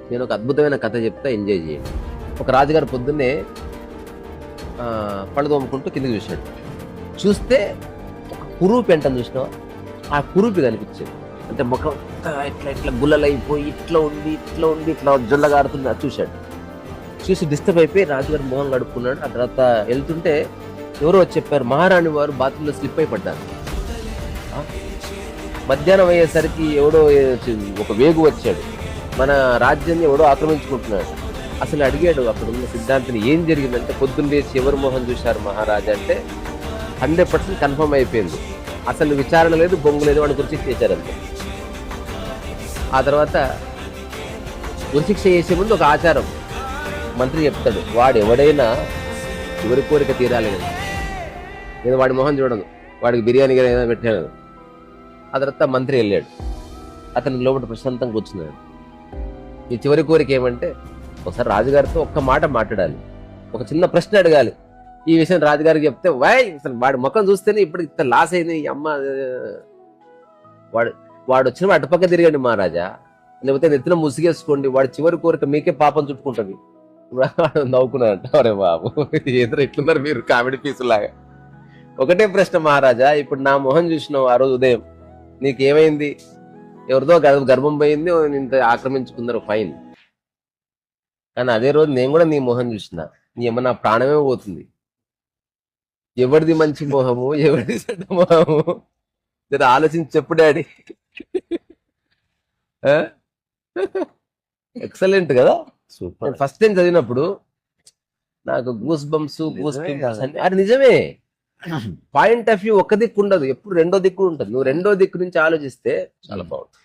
నేను ఒక అద్భుతమైన కథ చెప్తా, ఎంజాయ్ చేయండి. ఒక రాజుగారు పొద్దున్నే పళ్ళు తోముకుంటూ కిందకి చూశాడు. చూస్తే ఒక కురూపి అంటాను చూసినావా, ఆ కురూపి కనిపించేది. అంటే ముఖం ఇట్లా ఇట్లా గుల్లలైపోయి ఇట్లా ఉండి ఇట్లా జొల్లగాడుతుంది. అది చూశాడు. చూసి డిస్టర్బ్ అయిపోయి రాజుగారు మొహం గడుపుకున్నాడు. ఆ తర్వాత వెళ్తుంటే ఎవరో వచ్చి చెప్పారు, మహారాణి వారు బాత్రూంలో స్లిప్ అయి పడ్డారు. మధ్యాహ్నం అయ్యేసరికి ఎవడో ఒక వేగు వచ్చాడు, మన రాజ్యాన్ని ఎవడో ఆక్రమించుకుంటున్నాడు. అసలు అడిగాడు అక్కడ ఉన్న సిద్ధాంతిని, ఏం జరిగిందంటే పొద్దున్న లేచి ఎవరు మొహం చూశారు మహారాజా అంటే 100% కన్ఫర్మ్ అయిపోయింది. అసలు విచారణ లేదు, బొంగు లేదు, వాడి గురించి చేశారంతే. ఆ తర్వాత ఉరిశిక్ష చేసే ముందు ఒక ఆచారం మంత్రి చెప్తాడు, వాడు ఎవడైనా ఎవరి కోరిక తీరాలి కదా, నేను వాడి మొహం చూడను, వాడికి బిర్యానీ ఏదైనా పెట్టాను. ఆ తర్వాత మంత్రి వెళ్ళాడు, అతని లోపల ప్రశాంతంగా కూర్చున్నాడు. ఈ చివరి కోరిక ఏమంటే, ఒకసారి రాజుగారితో ఒక్క మాట మాట్లాడాలి, ఒక చిన్న ప్రశ్న అడగాలి. ఈ విషయం రాజుగారికి చెప్తే అసలు వాడి ముఖం చూస్తేనే ఇప్పుడు ఇంత లాస్ అయింది ఈ అమ్మ. వాడు వచ్చిన అటుపక్క తిరగండి మహారాజా, లేకపోతే నెత్తిన ముసిగేసుకోండి, వాడి చివరి కోరిక మీకే పాపం చుట్టుకుంటుంది. నవ్వుకున్నారంట, అరే బాబు ఏదో ఎట్లున్నారు మీరు కామెడీ పీసులాగా. ఒకటే ప్రశ్న మహారాజా, ఇప్పుడు నా మొహం చూసినావు ఆ రోజు ఉదయం, నీకేమైంది? ఎవరిదో గర్భం పోయింది, ఇంత ఆక్రమించుకున్నారు, ఫైన్. కానీ అదే రోజు నేను కూడా నీ మొహం చూసిన, నా ప్రాణమే పోతుంది. ఎవరిది మంచి మొహము, ఎవరిది చెడ్డ మొహము, ఆలోచించి చెప్పు డాడీ. ఎక్సలెంట్ కదా. సూపర్. ఫస్ట్ టైం చదివినప్పుడు నాకు గూస్ బంప్స్ అది నిజమే. పాయింట్ ఆఫ్ వ్యూ ఒక్క దిక్కు ఉండదు, ఎప్పుడు రెండో దిక్కు ఉంటుంది. నువ్వు రెండో దిక్కు నుంచి ఆలోచిస్తే చాలా బాగుంటుంది.